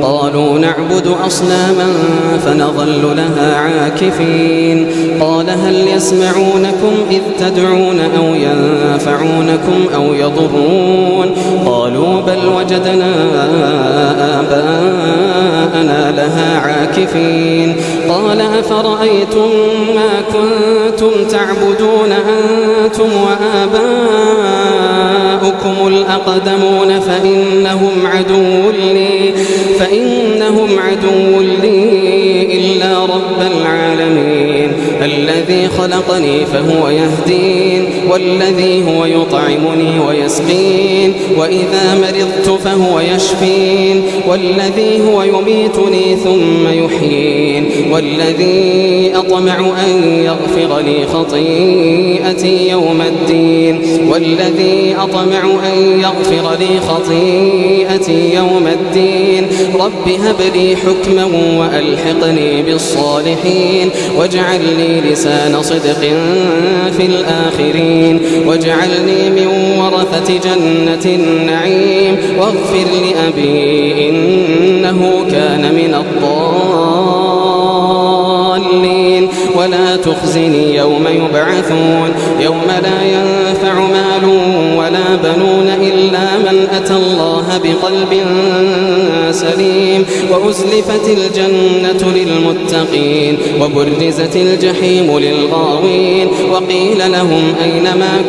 قالوا نعبد أصناما فنظل لها عاكفين قال هل يسمعونكم إذ تدعون أو ينفعونكم أو يضرون قالوا بل وجدنا آباءنا لها عاكفين قال أفرأيتم ما كنتم تعبدون أنتم وآباؤكم الأقدمون فإنهم عدو لي إلا رب العالمين الذي خلقني فهو يهدين والذي هو يطعمني ويسقين وإذا مرضت فهو يشفين والذي هو يميتني ثم يحيين والذي أطمع أن يغفر لي خطيئتي يوم الدين رب هب لي حكما وألحقني بالصالحين واجعل لي لسان صدق في الآخرين واجعلني من ورثة جنة النعيم واغفر لأبي إنه كان من الضالين ولا تخزني يوم يبعثون يوم لا ينفع مال ولا بنون إلا من أتى الله بقلب سليم وأزلفت الجنة للمتقين وبرزت الجحيم للغاوين وقيل لهم أين ما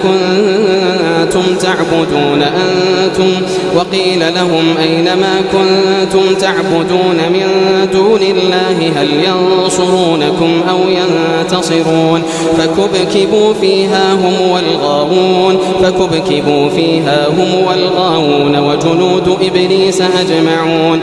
كنتم تعبدون من دون الله هل ينصرونكم أو ينتصرون فكبكبوا فيها هم والغاوون وجنود إبليس أجمعون